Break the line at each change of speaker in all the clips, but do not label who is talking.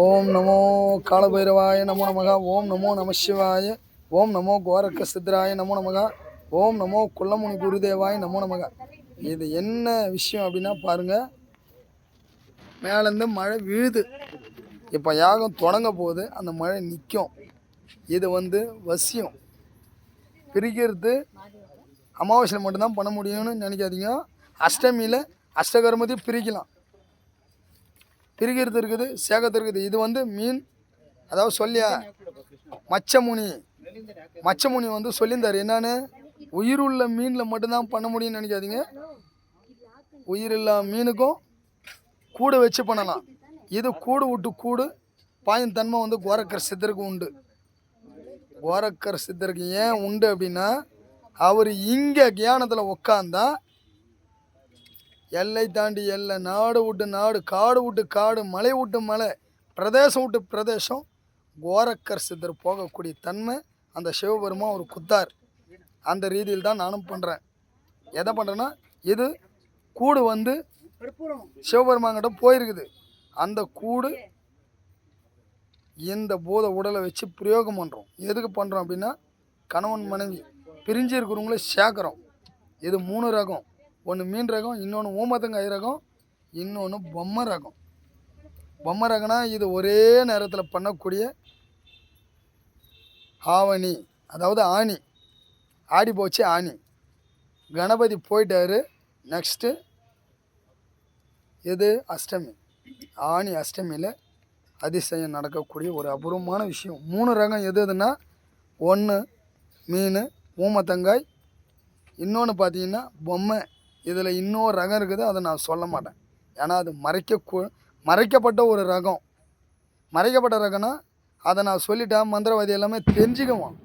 ஓம் நமோ காலபைரவாய நமோ நமக. ஓம் நமோ நம சிவாய. ஓம் நமோ கோரக்க சித்ராய நமோ நமக. ஓம் நமோ குள்ளமுனி குருதேவாய நமோ நமக. இது என்ன விஷயம் அப்படின்னா பாருங்கள், மேலேருந்து மழை விழுது. இப்போ யாகம் தொடங்க போகுது, அந்த மழை நிற்கும். இது வசியம் பிரிக்கிறது அமாவாசையில் மட்டும்தான் பண்ண முடியும்னு நினைக்காதீங்க. அஷ்டமியில் அஷ்டகர்மத்தையும் பிரிக்கலாம். பிரிக்கிறது இருக்குது, சேகத்து இருக்குது. இது மீன், அதாவது சொல்லியா மச்சமுனி சொல்லியிருந்தார். என்னன்னு, உயிருள்ள மீனில் மட்டும்தான் பண்ண முடியும்னு நினைக்காதீங்க. உயிரில்லா மீனுக்கும் கூடு வச்சு பண்ணலாம். இது கூடு விட்டு கூடு பாயும் தன்மை கோரக்கர் சித்தருக்கு உண்டு. கோரக்கர் சித்தருக்கு ஏன் உண்டு அப்படின்னா, அவர் இங்கே தியானத்தில் உக்காந்தா எல்லை தாண்டி எல்லை, நாடு விட்டு நாடு, காடு விட்டு காடு, மலை விட்டு மலை, பிரதேசம் விட்டு பிரதேசம் கோரக்கர் சித்தர் போகக்கூடிய தன்மை அந்த சிவபெருமான் ஒரு குத்தார். அந்த ரீதியில் தான் நானும் பண்ணுறேன். எதை பண்ணுறேன்னா, இது கூடு சிவபெருமான்கிட்ட போயிருக்குது. அந்த கூடு இந்த பூத உடலை வச்சு பிரயோகம் பண்ணுறோம். எதுக்கு பண்ணுறோம் அப்படின்னா, கணவன் மனைவி பிரிஞ்சு இருக்கிறவங்கள சேர்க்குறோம். இது 3 ரகம். ஒன்று மீன் ரகம், இன்னொன்று ஊமத்தங்காய் ரகம், இன்னொன்று பொம்மை ரகம். பொம்மை ரகம்னா இது ஒரே நேரத்தில் பண்ணக்கூடிய ஆவணி, அதாவது ஆணி. ஆடி போச்சு ஆணி, கணபதி போயிட்டாரு. நெக்ஸ்ட்டு இது அஷ்டமி. ஆணி அஷ்டமியில் அதிசயம் நடக்கக்கூடிய ஒரு அபூர்வமான விஷயம். 3 ரகம் எதுன்னா, ஒன்று மீன், ஊமத்தங்காய், இன்னொன்று பார்த்தீங்கன்னா பொம்மை. இதில் இன்னொரு ரகம் இருக்குது, அதை நான் சொல்ல மாட்டேன். ஏன்னா அது மறைக்கப்பட்ட ஒரு ரகம். மறைக்கப்பட்ட ரகம்னா அதை நான் சொல்லிட்டேன், மந்திரவாதி எல்லாமே தெரிஞ்சுக்குவான்.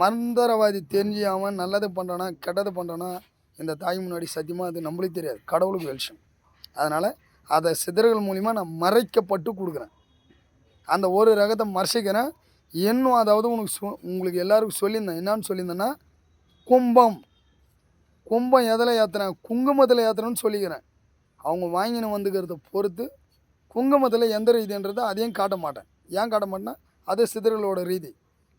மந்திரவாதி தெரிஞ்சாமல் நல்லது பண்ணுறானா கெட்டது பண்ணுறானா இந்த தாய் முன்னாடி சத்தியமாக அது நம்மளுக்கு தெரியாது, கடவுளுக்கு வெளிச்சம். அதனால் அதை சித்தர்கள் மூலிமா நான் மறைக்கப்பட்டு கொடுக்குறேன். அந்த ஒரு ரகத்தை மறைச்சிக்கிறேன். இன்னும் அதாவது உங்களுக்கு எல்லாருக்கும் சொல்லியிருந்தேன். என்னான்னு சொல்லியிருந்தேன்னா, கும்பம் எதில் ஏற்றுறேன், குங்குமத்தில் ஏற்றுறேன்னு சொல்லிக்கிறேன். அவங்க வாங்கின வந்துக்கிறத பொறுத்து குங்குமத்தில் எந்த ரீதின்றதை அதையும் காட்ட மாட்டேன். ஏன் காட்ட மாட்டேன்னா, அது சிதறலோட ரீதி.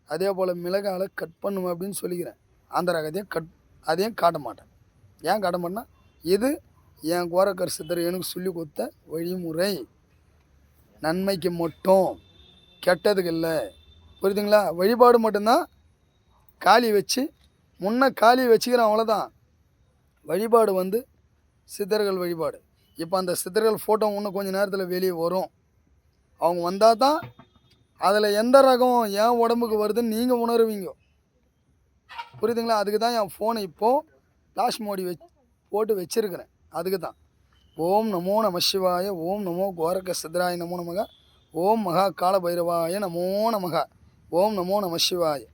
அதே போல் மிளகால கட் பண்ணுவேன் அப்படின்னு சொல்லிக்கிறேன். அந்த ரகத்தையும் அதையும் காட்ட மாட்டேன். ஏன் காட்ட மாட்டேன்னா, இது என் கோரக்கர் சித்தர் எனக்கு சொல்லி கொடுத்த வழிமுறை. நன்மைக்கு மட்டும், கெட்டதுக்கு இல்லை. புரியுதுங்களா? வழிபாடு மட்டும்தான். காளி வச்சு காளி வச்சுக்கிறேன், அவ்வளோதான். வழிபாடு சித்தர்கள் வழிபாடு. இப்போ அந்த சித்தர்கள் ஃபோட்டோ இன்னும் கொஞ்சம் நேரத்தில் வெளியே வரும். அவங்க வந்தால் தான் அதில் எந்த ரகம் என் உடம்புக்கு வருதுன்னு நீங்கள் உணருவீங்க. புரியுதுங்களா? அதுக்கு தான் என் ஃபோனை இப்போது ஃப்ளாஷ் மோடி போட்டு வச்சுருக்கிறேன். அதுக்கு தான். ஓம் நமோ நம சிவாய. ஓம் நமோ கோரக்க சித்தராய நமோ நமக. ஓம் மகா கால பைரவாய நமோ நமக. ஓம் நமோ நம சிவாய.